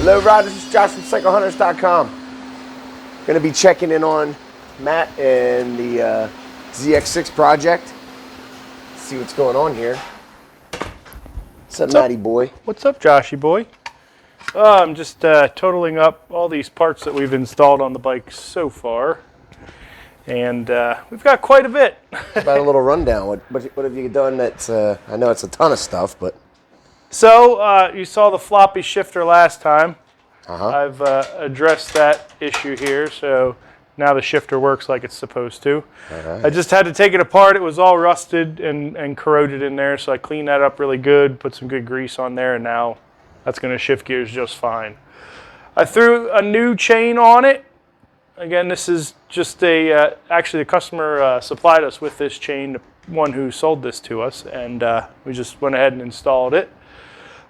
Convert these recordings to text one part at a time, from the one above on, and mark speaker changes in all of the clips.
Speaker 1: Hello, Rod. This is Josh from CycleHunters.com. Going to be checking in on Matt and the ZX6 project. See what's going on here. What's up, Matty boy?
Speaker 2: What's up, Joshy boy? I'm just totaling up all these parts that we've installed on the bike so far. And we've got quite a bit.
Speaker 1: About a little rundown. What have you done that's, I know it's a ton of stuff, but...
Speaker 2: So, you saw the floppy shifter last time. I've addressed that issue here, so now the shifter works like it's supposed to. Right. I just had to take it apart. It was all rusted and corroded in there, so I cleaned that up really good, put some good grease on there, and now that's going to shift gears just fine. I threw a new chain on it. Again, this is just actually the customer supplied us with this chain, the one who sold this to us, and we just went ahead and installed it.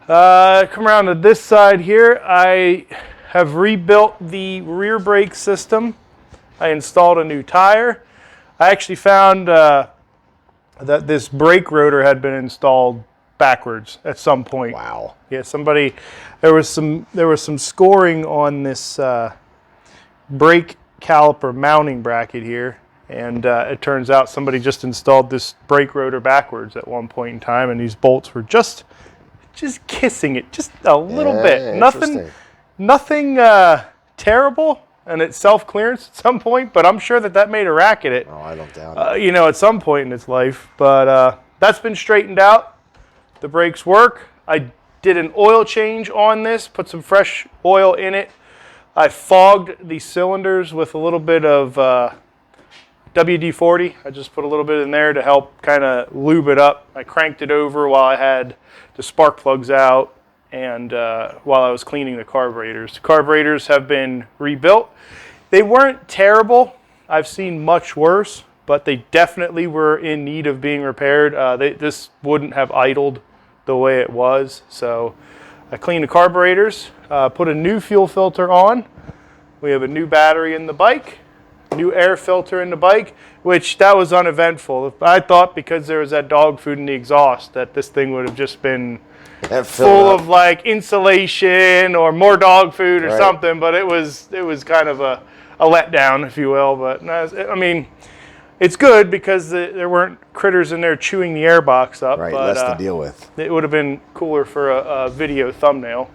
Speaker 2: Come around to this side here. I have rebuilt the rear brake system. I installed a new tire. I actually found that this brake rotor had been installed backwards at some point.
Speaker 1: Wow.
Speaker 2: Yeah, there was some scoring on this brake caliper mounting bracket here, and it turns out somebody just installed this brake rotor backwards at one point in time, and these bolts were just kissing it just a little bit. Nothing terrible, and it's self-clearance at some point, but I'm sure that made a racket at
Speaker 1: Oh, I don't doubt it.
Speaker 2: at some point in its life. But that's been straightened out. The brakes work. I did an oil change on this, put some fresh oil in it. I fogged the cylinders with a little bit of WD-40. I just put a little bit in there to help kind of lube it up. I cranked it over while I had the spark plugs out and while I was cleaning the carburetors. The carburetors have been rebuilt. They weren't terrible. I've seen much worse, but they definitely were in need of being repaired. This wouldn't have idled the way it was. So I cleaned the carburetors, put a new fuel filter on. We have a new battery in the bike, new air filter in the bike, which that was uneventful. I thought because there was that dog food in the exhaust that this thing would have just been full of like insulation or more dog food or something, but it was kind of a letdown, if you will. But I mean, it's good because there weren't critters in there chewing the air box up.
Speaker 1: Right,
Speaker 2: but,
Speaker 1: less to deal with.
Speaker 2: It would have been cooler for a video thumbnail.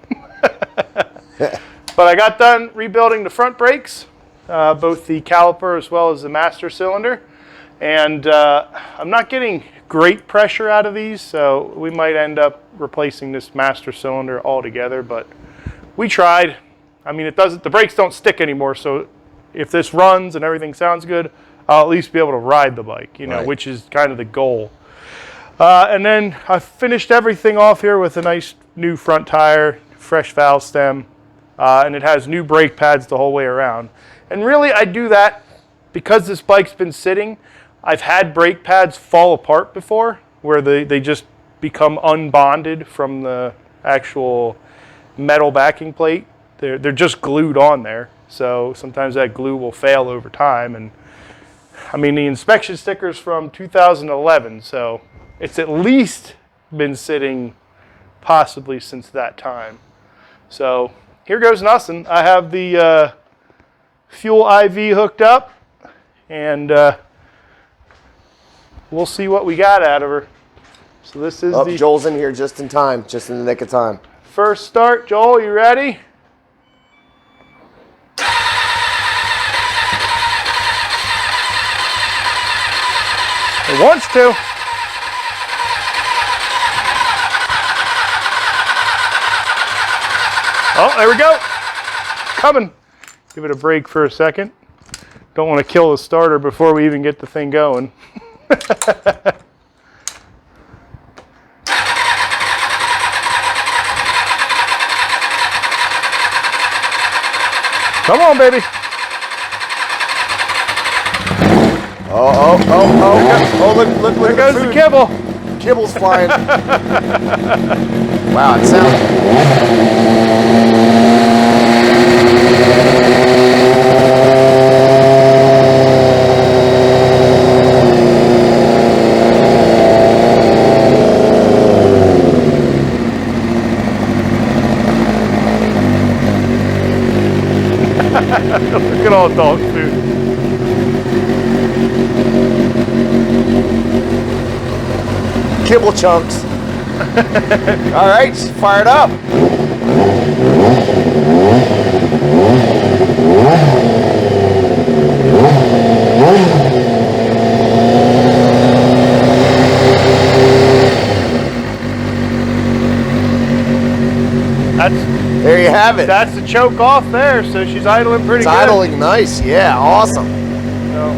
Speaker 2: But I got done rebuilding the front brakes, both the caliper as well as the master cylinder. And I'm not getting great pressure out of these, so we might end up replacing this master cylinder altogether, but we tried. I mean, the brakes don't stick anymore, so if this runs and everything sounds good, I'll at least be able to ride the bike, which is kind of the goal. And then I finished everything off here with a nice new front tire, fresh valve stem, and it has new brake pads the whole way around. And really, I do that because this bike's been sitting. I've had brake pads fall apart before, where they just become unbonded from the actual metal backing plate. They're just glued on there, so sometimes that glue will fail over time. And I mean, the inspection sticker's from 2011, so it's at least been sitting possibly since that time. So here goes nothing. I have the fuel IV hooked up, and we'll see what we got out of her. So this is
Speaker 1: Joel's in here just in time, just in the nick of time.
Speaker 2: First start. Joel, you ready? It wants to. Oh, there we go. Coming. Give it a break for a second. Don't want to kill the starter before we even get the thing going. Come on, baby.
Speaker 1: Oh, look
Speaker 2: there goes the kibble.
Speaker 1: Kibble's flying. Wow, it sounds...
Speaker 2: all dog food.
Speaker 1: Kibble chunks. All right, fire it up. There you have it.
Speaker 2: That's the choke off there, so she's idling pretty good.
Speaker 1: Idling nice, yeah, awesome.
Speaker 2: So,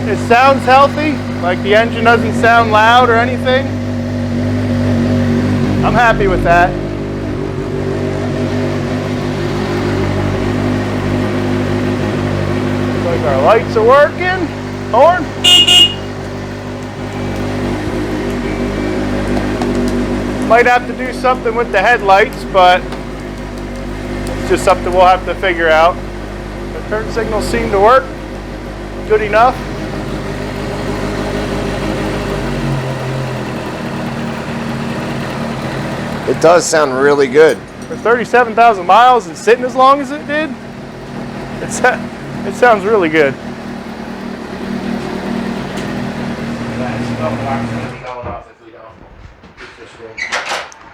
Speaker 2: it sounds healthy, like the engine doesn't sound loud or anything. I'm happy with that. Looks like our lights are working. Horn. Might have to do something with the headlights, but it's just something we'll have to figure out. The turn signals seem to work good enough.
Speaker 1: It does sound really good.
Speaker 2: For 37,000 miles and sitting as long as it did, it sounds really good.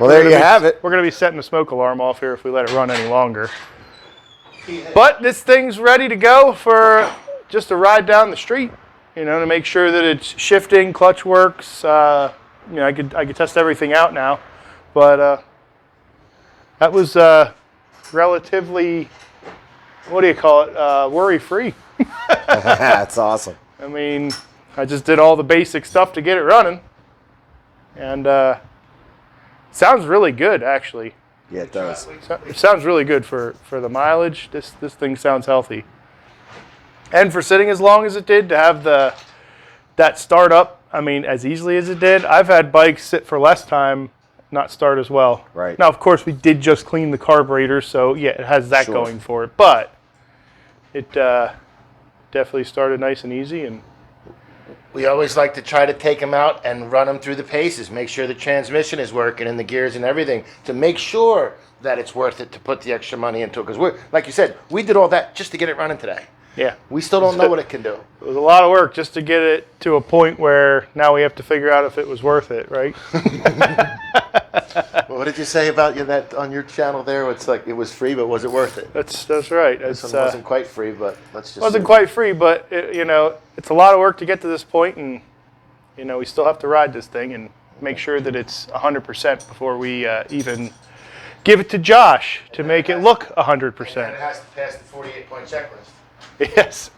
Speaker 1: Well, there you have it.
Speaker 2: We're going to be setting the smoke alarm off here if we let it run any longer. But this thing's ready to go for just a ride down the street, you know, to make sure that it's shifting, clutch works. You know, I could test everything out now, but that was relatively, what do you call it, worry-free.
Speaker 1: That's awesome.
Speaker 2: I mean, I just did all the basic stuff to get it running, and sounds really good, actually.
Speaker 1: Yeah, it does.
Speaker 2: It sounds really good for the mileage. This thing sounds healthy. And for sitting as long as it did, to have that start up, I mean, as easily as it did. I've had bikes sit for less time, not start as well.
Speaker 1: Right.
Speaker 2: Now, of course, we did just clean the carburetor, so yeah, it has that going for it. But it definitely started nice and easy. And
Speaker 3: we always like to try to take them out and run them through the paces, make sure the transmission is working and the gears and everything, to make sure that it's worth it to put the extra money into it. Because we're, like you said, we did all that just to get it running today.
Speaker 2: yeah,
Speaker 3: We still don't know what it can do.
Speaker 2: it was a lot of work just to get it to a point where now we have to figure out if it was worth it, right?
Speaker 3: Well, what did you say about that on your channel there? It's like it was free, but was it worth it?
Speaker 2: That's right.
Speaker 3: This one wasn't quite free, but let's just
Speaker 2: wasn't quite free, but you know, it's a lot of work to get to this point, and you know, we still have to ride this thing and make sure that it's 100% before we even give it to Josh to make it look 100%.
Speaker 3: And it has to pass the 48-point checklist.
Speaker 2: Yes,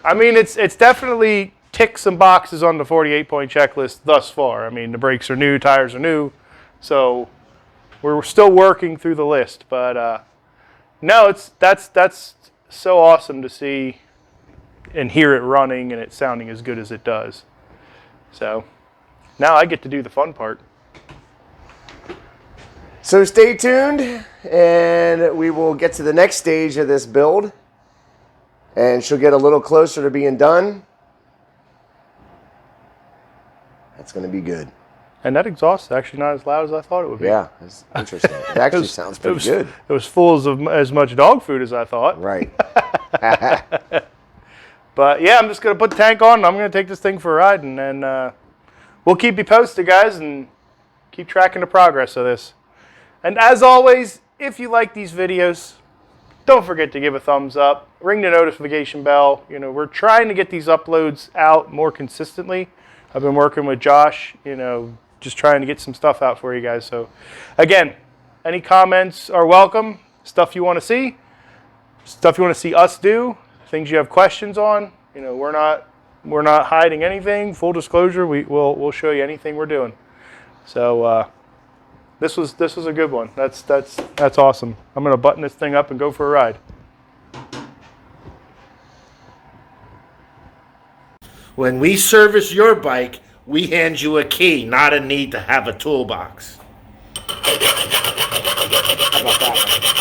Speaker 2: I mean it's definitely ticked some boxes on the 48-point checklist thus far. I mean, the brakes are new, tires are new, so we're still working through the list. But no, that's so awesome to see and hear it running and it sounding as good as it does. So now I get to do the fun part.
Speaker 1: So stay tuned, and we will get to the next stage of this build, and she'll get a little closer to being done. That's going to be good.
Speaker 2: And that exhaust is actually not as loud as I thought it would be.
Speaker 1: Yeah, it's interesting. It actually sounds pretty good.
Speaker 2: It was full of as much dog food as I thought.
Speaker 1: Right.
Speaker 2: But yeah, I'm just going to put the tank on, and I'm going to take this thing for a ride, and then we'll keep you posted, guys, and keep tracking the progress of this. And as always, if you like these videos, don't forget to give a thumbs up, ring the notification bell. You know, we're trying to get these uploads out more consistently. I've been working with Josh, you know, just trying to get some stuff out for you guys. So again, any comments are welcome. Stuff you want to see, stuff you want to see us do, things you have questions on. You know, we're not hiding anything. Full disclosure, we'll show you anything we're doing. So this was a good one. That's awesome. I'm gonna button this thing up and go for a ride.
Speaker 3: When we service your bike, we hand you a key, not a need to have a toolbox. How about that one?